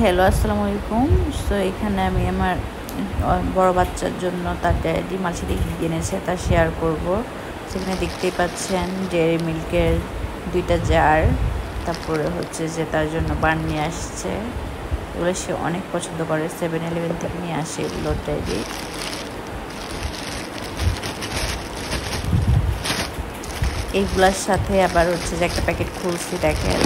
Hello, আসসালামু আলাইকুম। So এখানে আমি আমার বড় বাচ্চার জন্য তার ড্যাডি মাঝে দিয়ে কিনেছে তা শেয়ার করব। সেখানে দেখতেই পাচ্ছেন ডেয়ারি মিল্কের 2টা জার, তারপরে হচ্ছে যে তার জন্য বান নিয়ে আসছে। এগুলো সে অনেক পছন্দ করে, 7-Eleven থেকে নিয়ে আসে এগুলো ড্যাডি। এইগুলার সাথে আবার হচ্ছে যে একটা প্যাকেট খুলছি, দেখেন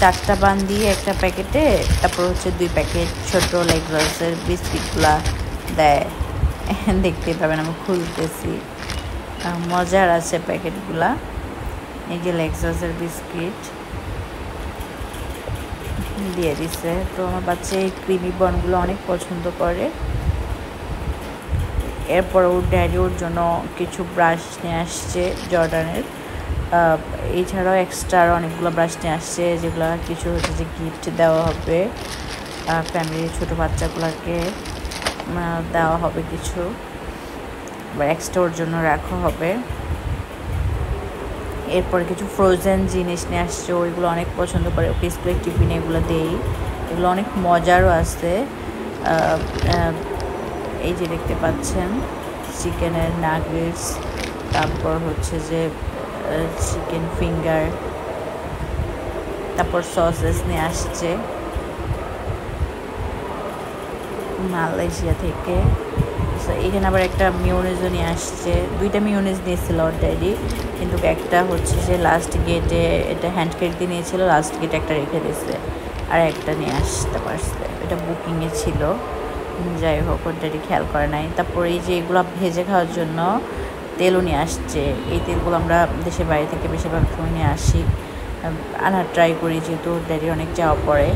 4টা বান দিয়ে একটা প্যাকেটে, তারপর হচ্ছে 2 প্যাকেট ছোট লেগসের বিস্কিটগুলা দেয়। দেখতে পাবেন আমি খুলতেছি, মজার আছে প্যাকেটগুলা। এই যে লেগসের বিস্কিট দিয়ে দিছে। তো আমার বাচ্চা এই ক্রিমি বনগুলো অনেক পছন্দ করে। এরপর ওর ড্যাডি ওর জন্য কিছু ব্রাশ নিয়ে আসছে জর্ডানের। এছাড়াও এক্সট্রা অনেকগুলো ব্রাশ নিয়ে আসছে, যেগুলো কিছু হচ্ছে যে গিফট দেওয়া হবে ফ্যামিলির ছোটো বাচ্চাগুলোকে দেওয়া হবে কিছু, বা এক্সট্রা ওর জন্য রাখা হবে। এরপরে কিছু ফ্রোজেন জিনিস নিয়ে আসছে, ওইগুলো অনেক পছন্দ করে, ওকে স্কুলের টিফিনে এগুলো দেই। এগুলো অনেক মজারও আছে। এই যে দেখতে পাচ্ছেন চিকেনের নাগেটস, তারপর হচ্ছে যে চিকেন ফিঙ্গার, তারপর সসেস নিয়ে আসছে মালয়েশিয়া থেকে। এখানে আবার একটা মিউনিজও নিয়ে আসছে, 2টা মিউনিজ নিয়েছিল অলরেডি, কিন্তু একটা হচ্ছে যে লাস্ট গেটে এটা হ্যান্ড কেক দিয়ে নিয়েছিল, লাস্ট গেটে একটা রেখে দিয়েছে, আর একটা নিয়ে আসতে পারছে, এটা বুকিংয়ে ছিল। যাই হোক, অলরেডি খেয়াল করে নাই। তারপর এই যে এগুলো ভেজে খাওয়ার জন্য তেলও নিয়ে আসছে। এই তেলগুলো আমরা দেশের বাইরে থেকে বেশিরভাগ সময় নিয়ে আসি, আনার ট্রাই করি, যেহেতু ড্যাডি অনেক যাওয়া পড়ে,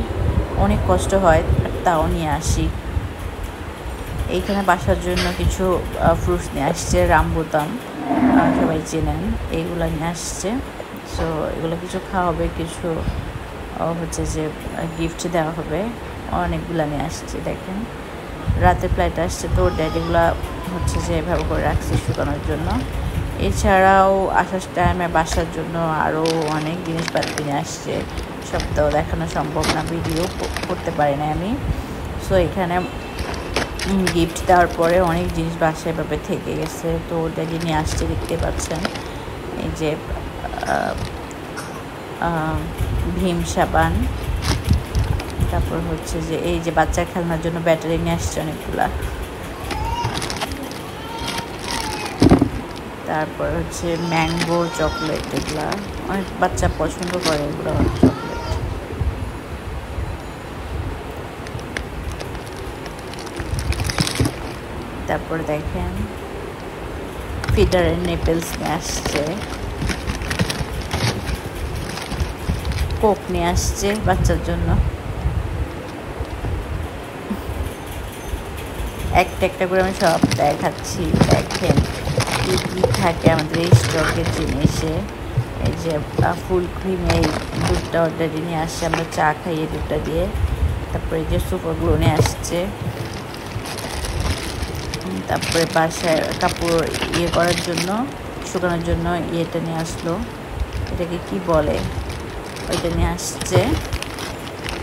অনেক কষ্ট হয়, তাও নিয়ে আসি। এইখানে বাসার জন্য কিছু ফ্রুটস নিয়ে আসছে, রামবুতান সবাই চেনেন, এইগুলো নিয়ে আসছে। সো এগুলো কিছু খাওয়া হবে, কিছু হচ্ছে যে গিফট দেওয়া হবে, অনেকগুলো নিয়ে আসছে। দেখেন রাতের ফ্লাইট আসছে, তো ড্যাডিগুলো হচ্ছে যে এভাবে করে রাখছি শুকানোর জন্য। এছাড়াও আসার টাইমে বাসার জন্য আরও অনেক জিনিসপাতি নিয়ে আসছে, সব তো দেখানো সম্ভব না, ভিডিও করতে পারি না আমি। সো এখানে গিফট দেওয়ার পরে অনেক জিনিস বাসায় এভাবে থেকে গেছে, তো ড্যাডি নিয়ে আসছে, দেখতে পাচ্ছেন। এই যে ভীম সাবান, তারপর হচ্ছে যে এই যে বাচ্চার খেলনার জন্য ব্যাটারি নিয়ে আসছে অনেকগুলা, তারপর হচ্ছে ম্যাঙ্গো চকলেট, এগুলা অনেক বাচ্চা পছন্দ করে এগুলো চকলেট। তারপর দেখেন ফিডারের নেপেলস নিয়ে আসছে, কোক নিয়ে আসছে বাচ্চার জন্য। একটা একটা করে আমি সব দেখাচ্ছি, দেখেন কী কী থাকে আমাদের এই স্টকের জিনিসে। এই যে ফুল ক্রিম, এই দুধটা অলরেডি নিয়ে আসছে, আমরা চা খাই এই দুধটা দিয়ে। তারপরে এই যে সুপারগুলো নিয়ে আসছে। তারপরে বাসায় কাপড় ইয়ে করার জন্য, শুকানোর জন্য ইয়েটা নিয়ে আসলো, এটাকে কি বলে, ওইটা নিয়ে আসছে।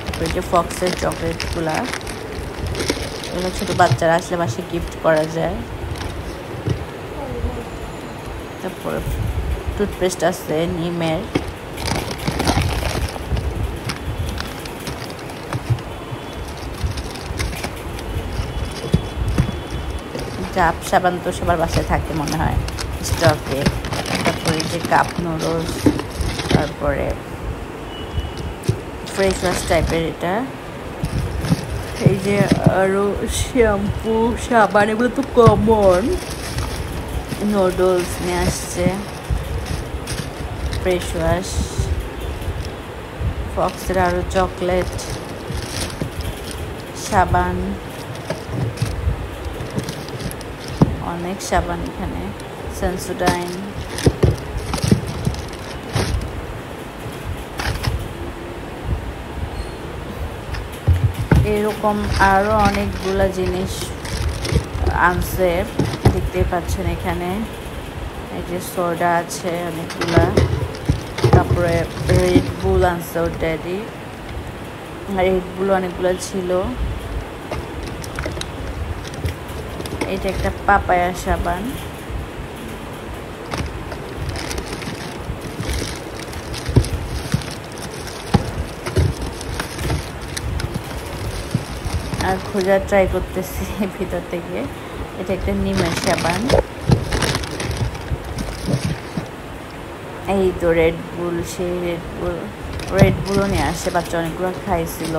তারপরে যে ফক্সের চকলেটগুলা, এগুলো ছোটো বাচ্চারা আসলে বাসায় গিফট করা যায়। তারপরে টুথপেস্ট আছে নিমের, ডাব সাবান তো সবার বাসায় থাকে মনে হয় স্টকে। তারপরে যে কাপ নুডলস, তারপরে ফ্রেশ ওয়াশ টাইপের এটা, এই যে আরও শ্যাম্পু সাবান, এগুলো তো কমন। নুডলস নিয়ে আসছে, ফ্রেশ ওয়াশ, ফক্সের আরও চকলেট, সাবান, অনেক সাবান এখানে, সেন্সোডাইন, এরকম আরও অনেকগুলা জিনিস আনছে, দেখতে পাচ্ছেন এখানে। এই যে সোডা আছে অনেকগুলা, তারপরে রেড বুল আনছে ওর ড্যাডি, আর এইগুলো অনেকগুলো ছিল। এটা একটা পাপায়া সাবান, আর খোঁজার ট্রাই করতেছি ভিতর থেকে। এটা একটা নিমের সাবান। এই তো রেড বুল, সেই রেড বুলও নিয়ে আসে, বাচ্চা অনেকগুলো খাইছিল।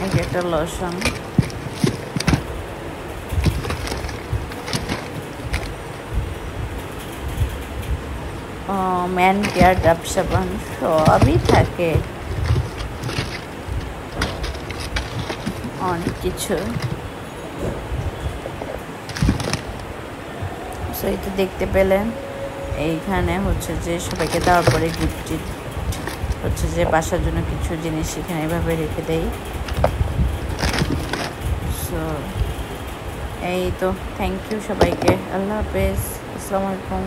এটা একটা লোশন, ম্যান কেয়ার ডাব সাবান, সবই থাকে অনেক কিছু। সো এই তো দেখতে পেলেন, এইখানে হচ্ছে যে সবাইকে দেওয়ার পরে গিফট হচ্ছে যে বাসার জন্য কিছু জিনিস এখানে এভাবে রেখে দেই। সো এই তো, থ্যাংক ইউ সবাইকে, আল্লাহ হাফেজ, আসসালামু আলাইকুম।